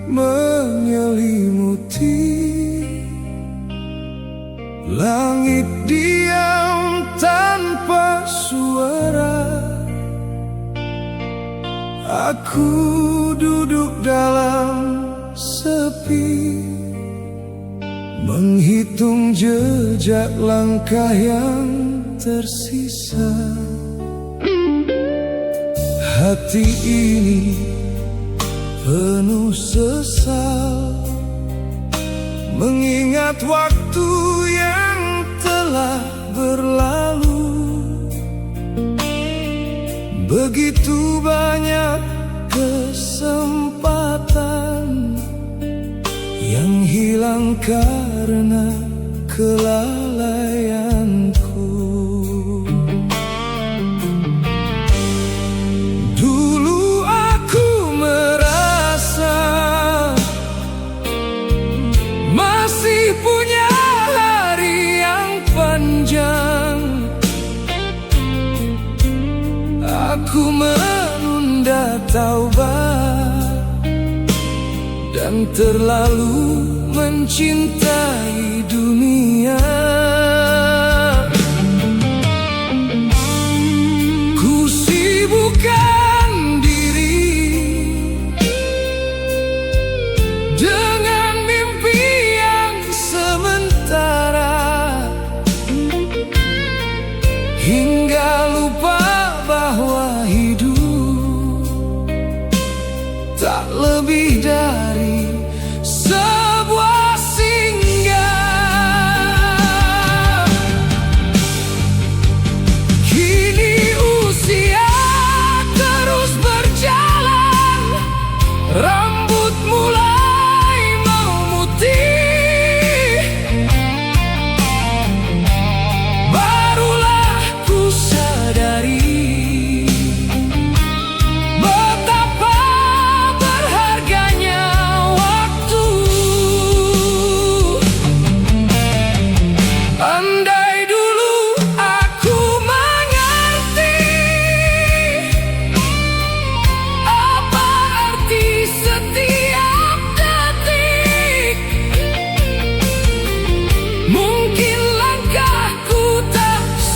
menyelimuti. Langit diam tanpa suara. Aku duduk dalam sepi, menghitung jejak langkah yang tersisa. Hati ini penuh sesal, mengingat waktu yang telah berlalu. Begitu banyak kesempatan yang hilang karena kelalaianku. Dulu aku merasa masih punya hari yang panjang. Aku menunda taubat dan terlalu mencintai dunia. Ku sibukkan diri dengan mimpi yang sementara, hingga lupa bahwa hidup tak lebih dari sebuah singgah. Kini usia terus berjalan, rambut mulai memutih. Barulah ku sadari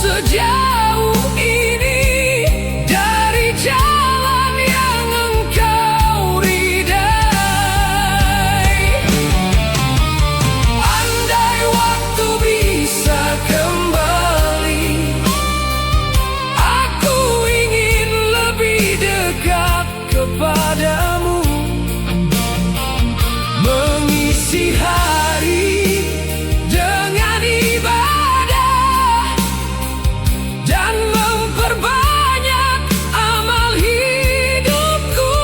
sejauh ini dari jalan yang engkau ridai. Andai waktu bisa kembali, aku ingin lebih dekat kepadamu, mengisi hari dengan ibadah dan memperbanyak amal hidupku.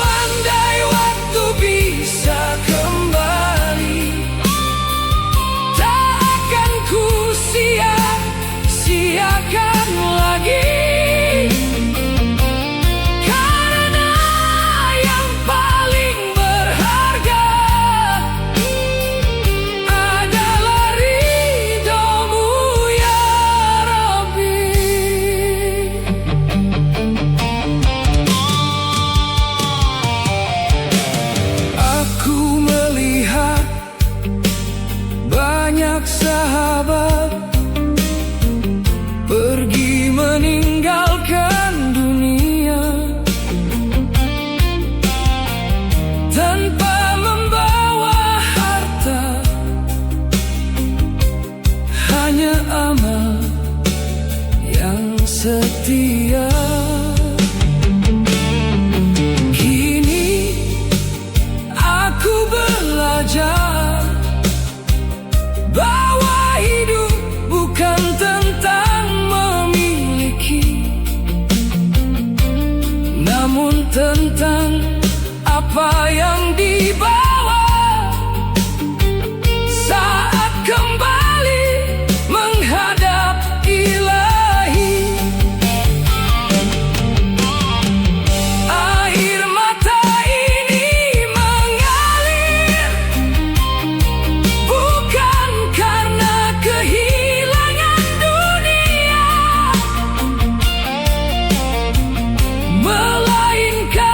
Andai waktu bisa kembali, tak akan ku sia-siakan lagi. Karena yang paling berharga adalah ridhomu ya Rabbi. Aku melihat banyak sahabat pergi meninggalkan dunia tanpa membawa harta, hanya amal yang setia. Kini aku belajar bahwa hidup bukan tentang memiliki, namun tentang apa yang dibawa saat kembali menghadap Ilahi. Air mata ini mengalir bukan karena kehilangan dunia, melainkan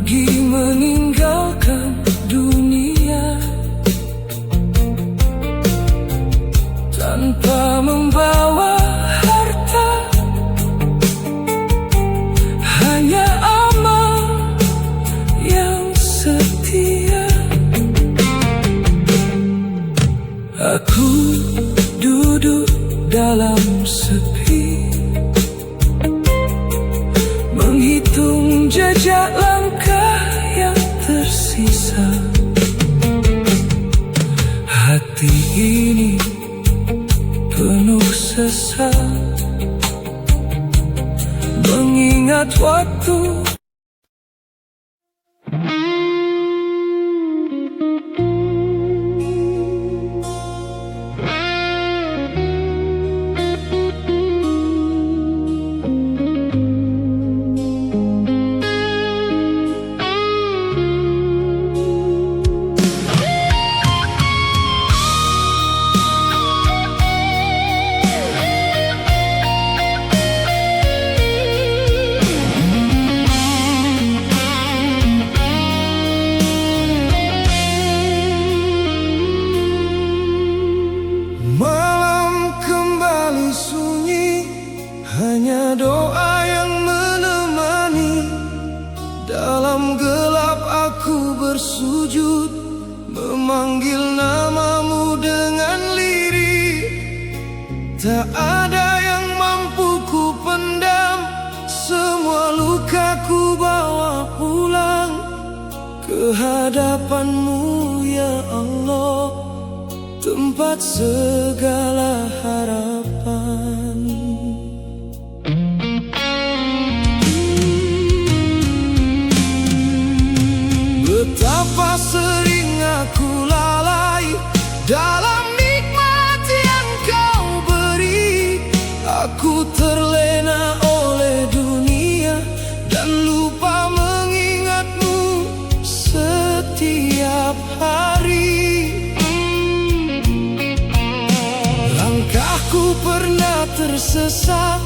pergi meninggalkan dunia tanpa membawa harta, hanya amal yang setia. Aku duduk dalam sepi, menghitung jejak langkah yang tersisa. Hati ini penuh sesal, mengingat waktu. Malam kembali sunyi, hanya doa yang menemani. Dalam gelap aku bersujud, memanggil namamu dengan lirih. Tak ada yang mampu ku pendam, semua luka ku bawa pulang ke hadapanmu ya Allah, tempat segala harapan. Betapa sering aku lalai dalam nikmat yang kau beri. Aku terlena oleh dunia dan lupa mengingatmu setiap hari. Langkahku pernah tersesat,